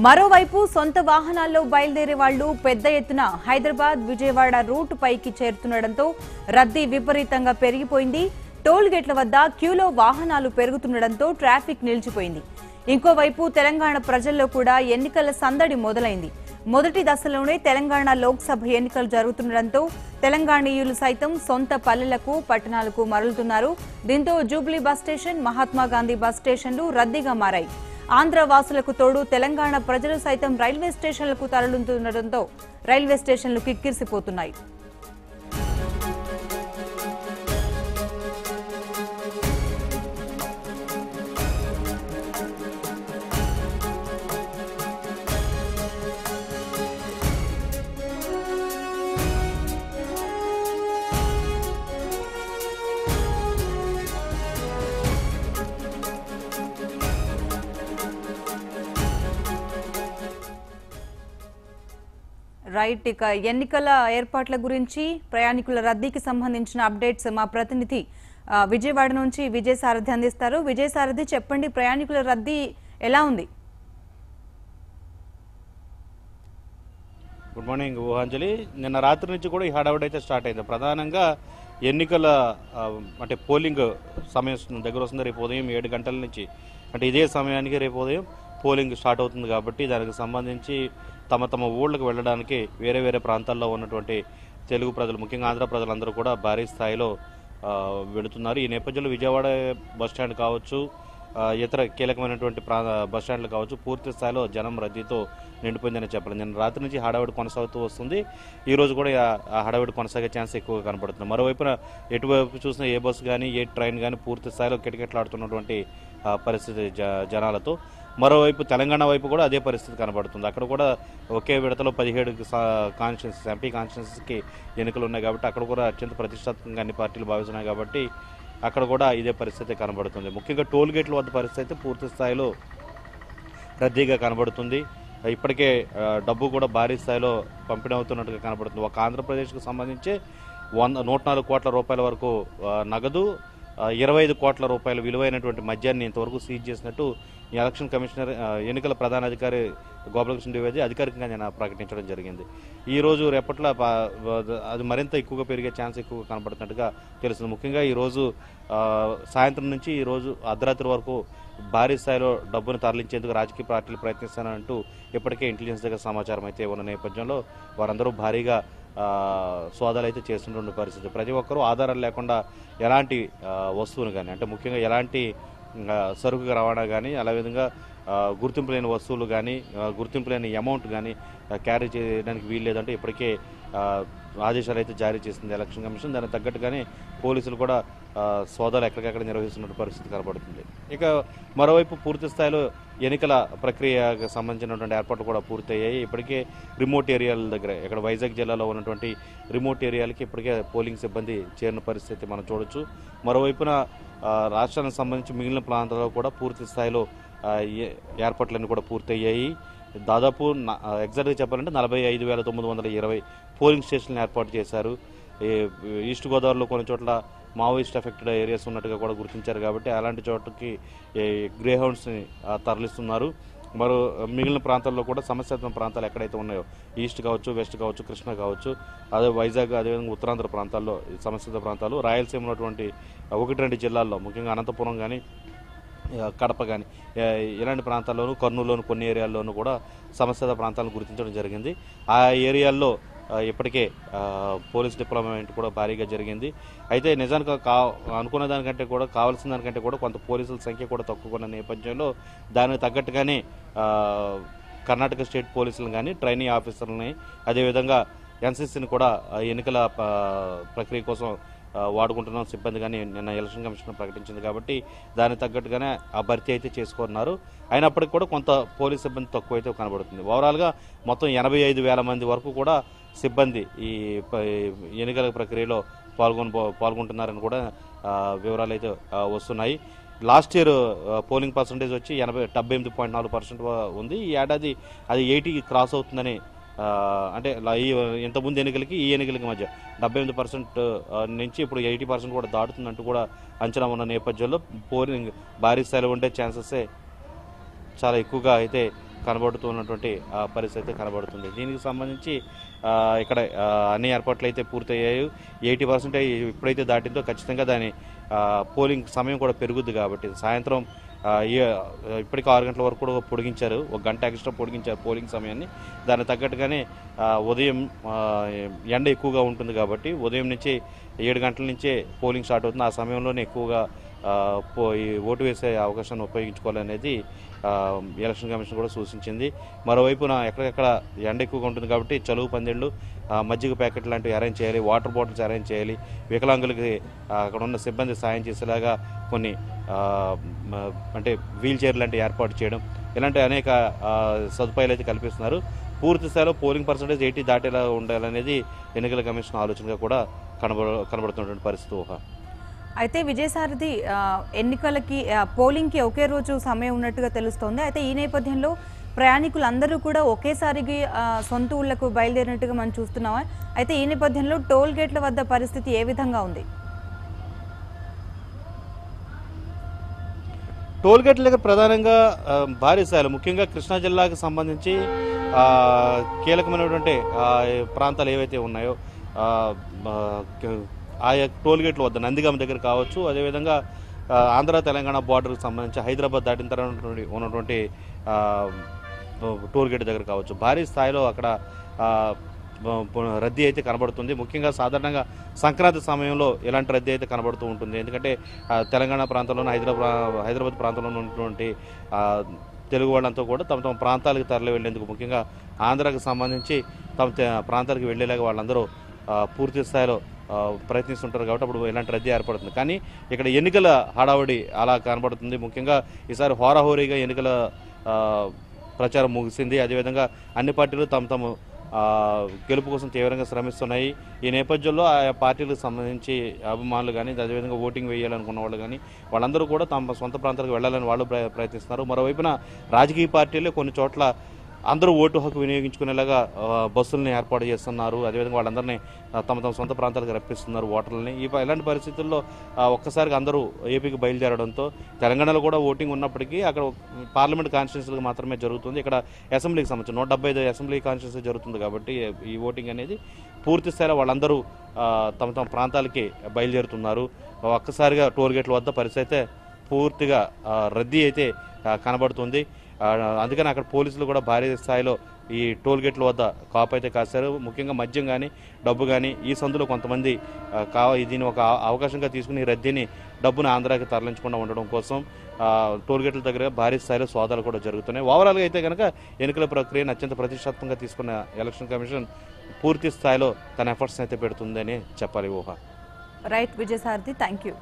మరోవైపు సొంత వాహనాల్లో బయలుదేరే వాళ్లు పెద్ద ఎత్తున హైదరాబాద్ విజయవాడ రూట్ పైకి చేరుతుండటంతో రద్దీ విపరీతంగా పెరిగిపోయింది. టోల్ గేట్ల వద్ద క్యూలో వాహనాలు పెరుగుతుండటంతో ట్రాఫిక్ నిలిచిపోయింది. ఇంకోవైపు తెలంగాణ ప్రజల్లో కూడా ఎన్నికల సందడి మొదలైంది. మొదటి దశలోనే తెలంగాణ లోక్సభ ఎన్నికలు జరుగుతుండటంతో తెలంగాణీయులు సైతం సొంత పల్లెలకు పట్టణాలకు మరలుతున్నారు. దీంతో Jubilee bus station, Mahatma Gandhi bus స్టేషన్లు రద్దీగా మారాయి. ఆంధ్ర వాసులకు తోడు తెలంగాణ ప్రజలు సైతం రైల్వే స్టేషన్లకు తరలింతుండటంతో రైల్వే స్టేషన్లు కిక్కిరిసిపోతున్నాయి. రైట్, ఇక ఎన్నికల ఏర్పాట్ల గురించి ప్రయాణికుల రద్దీకి సంబంధించిన అప్డేట్స్ మా ప్రతినిధి విజయవాడ నుంచి విజయసారథి అందిస్తారు. విజయసారథి, చెప్పండి, ప్రయాణికుల రద్దీ ఎలా ఉంది? Good morning Uhanjali. నిన్న రాత్రి నుంచి కూడా ఈ హడావుడి అయితే స్టార్ట్ అయింది. ప్రధానంగా ఎన్నికల అంటే పోలింగ్ సమయం దగ్గర వస్తుంది. రేపు ఉదయం 7 గంటల నుంచి, అంటే ఇదే సమయానికి రేపు ఉదయం పోలింగ్ స్టార్ట్ అవుతుంది కాబట్టి దానికి సంబంధించి తమ తమ ఊళ్ళకు వెళ్ళడానికి వేరే వేరే ప్రాంతాల్లో ఉన్నటువంటి తెలుగు ప్రజలు, ముఖ్యంగా ఆంధ్ర ప్రజలందరూ కూడా భారీ స్థాయిలో వెళుతున్నారు. ఈ నేపథ్యంలో విజయవాడ బస్టాండ్ కావచ్చు, ఇతర కీలకమైనటువంటి బస్టాండ్లు కావచ్చు, పూర్తి స్థాయిలో జనం రద్దీతో నిండిపోయిందని చెప్పాలి. నిన్న రాత్రి నుంచి హడావిడి కొనసాగుతూ వస్తుంది. ఈ రోజు కూడా ఆ హడావిడి కొనసాగే ఛాన్స్ ఎక్కువగా కనబడుతుంది. మరోవైపున ఎటువైపు చూసినా ఏ బస్సు కానీ ఏ ట్రైన్ కానీ పూర్తి స్థాయిలో కిటకిటలాడుతున్నటువంటి పరిస్థితి జనాలతో. మరోవైపు తెలంగాణ వైపు కూడా అదే పరిస్థితి కనబడుతుంది. అక్కడ కూడా ఒకే విడతలో 17 కాన్స్టిట్యున్సీస్, ఎంపీ కాన్స్టిట్యున్సీస్కి ఎన్నికలు ఉన్నాయి కాబట్టి అక్కడ కూడా అత్యంత ప్రతిష్టాత్మకంగా అన్ని పార్టీలు భావిస్తున్నాయి కాబట్టి అక్కడ కూడా ఇదే పరిస్థితి కనబడుతుంది. ముఖ్యంగా టోల్ గేట్ల వద్ద పరిస్థితి పూర్తి స్థాయిలో రద్దీగా కనబడుతుంది. ఇప్పటికే డబ్బు కూడా భారీ స్థాయిలో పంపిణీ అవుతున్నట్టుగా కనబడుతుంది. ఒక ఆంధ్రప్రదేశ్కు సంబంధించి 104 కోట్ల రూపాయల వరకు నగదు, 25 కోట్ల రూపాయల విలువైనటువంటి మద్యాన్ని ఇంతవరకు సీజ్ చేసినట్టు ఎలక్షన్ కమిషనర్, ఎన్నికల ప్రధాన అధికారి గోపాలకృష్ణ ద్వివేది అధికారికంగా నేను ప్రకటించడం జరిగింది. ఈ రోజు రేపట్ల అది మరింత ఎక్కువగా పెరిగే ఛాన్స్ ఎక్కువగా కనబడుతున్నట్టుగా తెలుస్తుంది. ముఖ్యంగా ఈరోజు సాయంత్రం నుంచి ఈరోజు అర్ధరాత్రి వరకు భారీ స్థాయిలో డబ్బును తరలించేందుకు రాజకీయ పార్టీలు ప్రయత్నిస్తానంటూ ఇప్పటికే ఇంటెలిజెన్స్ దగ్గర సమాచారం అయితే ఉన్న నేపథ్యంలో వారందరూ భారీగా సోదాలు అయితే చేస్తుండే పరిస్థితి. ప్రతి ఒక్కరూ ఆధారాలు లేకుండా ఎలాంటి వస్తువును కానీ, అంటే ముఖ్యంగా ఎలాంటి సరుకు రవాణా కానీ, అలా విధంగా గుర్తింపు లేని వస్తువులు కానీ, గుర్తింపు లేని అమౌంట్ కానీ క్యారీ చేయడానికి వీలు లేదంటే ఇప్పటికే ఆదేశాలు అయితే జారీ చేసింది ఎలక్షన్ కమిషన్. దానికి తగ్గట్టుగానే పోలీసులు కూడా సోదాలు ఎక్కడికక్కడ నిర్వహిస్తున్న పరిస్థితి కనబడుతుంది. ఇక మరోవైపు పూర్తి స్థాయిలో ఎన్నికల ప్రక్రియకు సంబంధించినటువంటి ఏర్పాట్లు కూడా పూర్తయ్యాయి. ఇప్పటికే రిమోట్ ఏరియాల దగ్గర, ఇక్కడ వైజాగ్ జిల్లాలో ఉన్నటువంటి రిమోట్ ఏరియాలకి ఇప్పటికే పోలింగ్ సిబ్బంది చేరిన పరిస్థితి మనం చూడొచ్చు. మరోవైపున రాష్ట్రానికి సంబంధించి మిగిలిన ప్రాంతాల్లో కూడా పూర్తి స్థాయిలో ఏర్పాట్లన్నీ కూడా పూర్తయ్యాయి. దాదాపు ఎగ్జాక్ట్గా చెప్పాలంటే 45,920 పోలింగ్ స్టేషన్లు ఏర్పాటు చేశారు. ఈస్ట్ గోదావరిలో కొన్ని చోట్ల మావోయిస్ట్ ఎఫెక్టెడ్ ఏరియాస్ ఉన్నట్టుగా కూడా గుర్తించారు కాబట్టి అలాంటి చోటకి గ్రే హౌండ్స్ని తరలిస్తున్నారు. మిగిలిన ప్రాంతాల్లో కూడా సమస్యాత్మక ప్రాంతాలు ఎక్కడైతే ఉన్నాయో, ఈస్ట్ కావచ్చు, వెస్ట్ కావచ్చు, కృష్ణా కావచ్చు, అదే వైజాగ్, అదేవిధంగా ఉత్తరాంధ్ర ప్రాంతాల్లో సమస్యాత్మక ప్రాంతాలు, రాయలసీమ ఉన్నటువంటి 1-2 జిల్లాల్లో, ముఖ్యంగా అనంతపురం కానీ, కడప కానీ, ఇలాంటి ప్రాంతాల్లోనూ, కర్నూలులోను కొన్ని ఏరియాల్లోనూ కూడా సమస్యాత్మక ప్రాంతాలను గుర్తించడం జరిగింది. ఆ ఏరియాల్లో ఇప్పటికే పోలీస్ డిప్లాయ్మెంట్ కూడా భారీగా జరిగింది. అయితే నిజానికి అనుకున్న దానికంటే కూడా, కావాల్సిన దానికంటే కూడా కొంత పోలీసుల సంఖ్య కూడా తక్కువ ఉన్న నేపథ్యంలో దానికి తగ్గట్టుగానే కర్ణాటక స్టేట్ పోలీసులను కానీ, ట్రైనీ ఆఫీసర్లని, అదేవిధంగా ఎన్సీసీని కూడా ఎన్నికల ప్రక్రియ కోసం వాడుకుంటున్నాం సిబ్బంది కానీ నిన్న ఎలక్షన్ కమిషన్ ప్రకటించింది కాబట్టి దానికి తగ్గట్టుగానే ఆ భర్తీ అయితే చేసుకున్నారు. అయినప్పటికీ కూడా కొంత పోలీస్ సిబ్బంది తక్కువ అయితే కనబడుతుంది. ఓవరాల్గా మొత్తం 85,000 మంది వరకు కూడా సిబ్బంది ఈ ఎన్నికల ప్రక్రియలో పాల్గొంటున్నారని కూడా వివరాలు అయితే వస్తున్నాయి. లాస్ట్ ఇయర్ పోలింగ్ పర్సంటేజ్ వచ్చి 78.4% ఉంది. ఈ ఏడాది అది 80 క్రాస్ అవుతుందని, అంటే ఇంతకుముందు ఎన్నికలకి ఈ ఎన్నికలకి మధ్య 78% నుంచి ఇప్పుడు 80% కూడా దాటుతుందంటూ కూడా అంచనా ఉన్న నేపథ్యంలో పోలింగ్ భారీ స్థాయిలో ఉండే ఛాన్సెస్ చాలా ఎక్కువగా అయితే కనబడుతున్నటువంటి పరిస్థితి కనబడుతుంది. దీనికి సంబంధించి ఇక్కడ అన్ని ఏర్పాట్లు అయితే పూర్తయ్యాయి. 80% ఇప్పుడైతే దాటిందో ఖచ్చితంగా దాని పోలింగ్ సమయం కూడా పెరుగుద్ది కాబట్టి సాయంత్రం ఇప్పటికీ 6 గంటల వరకు కూడా పొడిగించారు, 1 గంట ఎక్స్ట్రా పొడిగించారు పోలింగ్ సమయాన్ని. దానికి తగ్గట్టుగానే ఉదయం ఎండ ఎక్కువగా ఉంటుంది కాబట్టి ఉదయం నుంచి 7 గంటల నుంచే పోలింగ్ స్టార్ట్ అవుతుంది. ఆ సమయంలోనే ఎక్కువగా ఓటు వేసే అవకాశాన్ని ఉపయోగించుకోవాలనేది ఎలక్షన్ కమిషన్ కూడా సూచించింది. మరోవైపున ఎక్కడెక్కడ ఎండ ఎక్కువగా ఉంటుంది కాబట్టి చలువు పందిళ్ళు, మజ్జిగ ప్యాకెట్ లాంటివి అరేంజ్ చేయాలి, వాటర్ బాటిల్స్ అరేంజ్ చేయాలి, వికలాంగులకి అక్కడ ఉన్న సిబ్బంది సాయం చేసేలాగా కొన్ని అంటే వీల్ చైర్ లాంటివి ఏర్పాటు చేయడం, ఇలాంటి అనేక సదుపాయాలు అయితే కల్పిస్తున్నారు. పూర్తి స్థాయిలో పోలింగ్ పర్సంటేజ్ 80 దాటేలా ఉండాలనేది ఎన్నికల కమిషన్ ఆలోచనగా కూడా కనబడుతున్నటువంటి పరిస్థితి ఊహ. అయితే విజయసారథి, ఎన్నికలకి పోలింగ్కి ఒకే రోజు సమయం ఉన్నట్టుగా తెలుస్తోంది. అయితే ఈ నేపథ్యంలో ప్రయాణికులందరూ కూడా ఒకేసారికి సొంత ఊళ్లకు బయలుదేరినట్టుగా మనం చూస్తున్నామా? అయితే ఈ నేపథ్యంలో టోల్ గేట్ల వద్ద పరిస్థితి ఏ విధంగా ఉంది? టోల్ గేట్ల దగ్గర ప్రధానంగా భారీ స్థాయిలో ముఖ్యంగా కృష్ణా జిల్లాకు సంబంధించి కీలకమైనటువంటి ప్రాంతాలు ఏవైతే ఉన్నాయో ఆయా టోల్ గేట్ల వద్ద నందిగామ దగ్గర కావచ్చు, అదేవిధంగా ఆంధ్ర తెలంగాణ బార్డర్కి సంబంధించి హైదరాబాద్ దాటిన తర్వాత ఉన్నటువంటి టోల్ గేట్ దగ్గర కావచ్చు, భారీ స్థాయిలో అక్కడ రద్దీ అయితే కనబడుతుంది. ముఖ్యంగా సాధారణంగా సంక్రాంతి సమయంలో ఇలాంటి రద్దీ అయితే కనబడుతూ ఉంటుంది. ఎందుకంటే తెలంగాణ ప్రాంతంలోనూ హైదరాబాద్ ప్రాంతంలో ఉన్నటువంటి తెలుగు వాళ్ళంతా కూడా తమ తమ ప్రాంతాలకు తరలి వెళ్లేందుకు, ముఖ్యంగా ఆంధ్రాకి సంబంధించి తమ ప్రాంతాలకు వెళ్లేలాగా వాళ్ళందరూ పూర్తి స్థాయిలో ప్రయత్నిస్తుంటారు కాబట్టి అప్పుడు ఇలాంటి రద్దీ ఏర్పడుతుంది. కానీ ఇక్కడ ఎన్నికల హడావుడి అలా కనబడుతుంది. ముఖ్యంగా ఈసారి హోరాహోరీగా ఎన్నికల ప్రచారం ముగిసింది. అదేవిధంగా అన్ని పార్టీలు తమ గెలుపు కోసం తీవ్రంగా శ్రమిస్తున్నాయి. ఈ నేపథ్యంలో ఆయా పార్టీలకు సంబంధించి అభిమానులు కానీ, అదేవిధంగా ఓటింగ్ వేయాలనుకున్న వాళ్ళు కానీ వాళ్ళందరూ కూడా తమ సొంత ప్రాంతాలకు వెళ్లాలని వాళ్ళు ప్రయత్నిస్తున్నారు. మరోవైపున రాజకీయ పార్టీలు కొన్ని చోట్ల అందరూ ఓటు హక్కు వినియోగించుకునేలాగా బస్సులను ఏర్పాటు చేస్తున్నారు. అదేవిధంగా వాళ్ళందరినీ తమ సొంత ప్రాంతాలకు రప్పిస్తున్నారు ఓటర్లని. ఇలాంటి పరిస్థితుల్లో ఒక్కసారిగా అందరూ ఏపీకి బయలుదేరడంతో తెలంగాణలో కూడా ఓటింగ్ ఉన్నప్పటికీ అక్కడ పార్లమెంట్ కాన్స్టిట్యూన్సీలకు మాత్రమే జరుగుతుంది. ఇక్కడ అసెంబ్లీకి సంబంధించి 175 అసెంబ్లీ కాన్స్టిట్యూన్సీ జరుగుతుంది కాబట్టి ఈ ఓటింగ్ అనేది పూర్తి స్థాయిలో వాళ్ళందరూ తమ ప్రాంతాలకి బయలుదేరుతున్నారు. ఒక్కసారిగా టోల్ గేట్ల వద్ద పరిస్థితి అయితే పూర్తిగా రద్దీ అయితే కనబడుతుంది. అందుకని అక్కడ పోలీసులు కూడా భారీ స్థాయిలో ఈ టోల్ గేట్ల వద్ద కాపు అయితే కాశారు. ముఖ్యంగా మద్యం కానీ, డబ్బు కానీ ఈ సందులో కొంతమంది దీన్ని ఒక అవకాశంగా తీసుకుని రద్దీని, డబ్బుని ఆంధ్రాకి తరలించకుండా ఉండడం కోసం టోల్ గేట్ల దగ్గర భారీ స్థాయిలో సోదాలు కూడా జరుగుతున్నాయి. ఓవరాల్గా అయితే కనుక ఎన్నికల ప్రక్రియను అత్యంత ప్రతిష్టాత్మకంగా తీసుకున్న ఎలక్షన్ కమిషన్ పూర్తి స్థాయిలో తన ఎఫర్ట్స్ అయితే పెడుతుందని చెప్పాలి ఊహ. Right Vijayasarathi, thank you.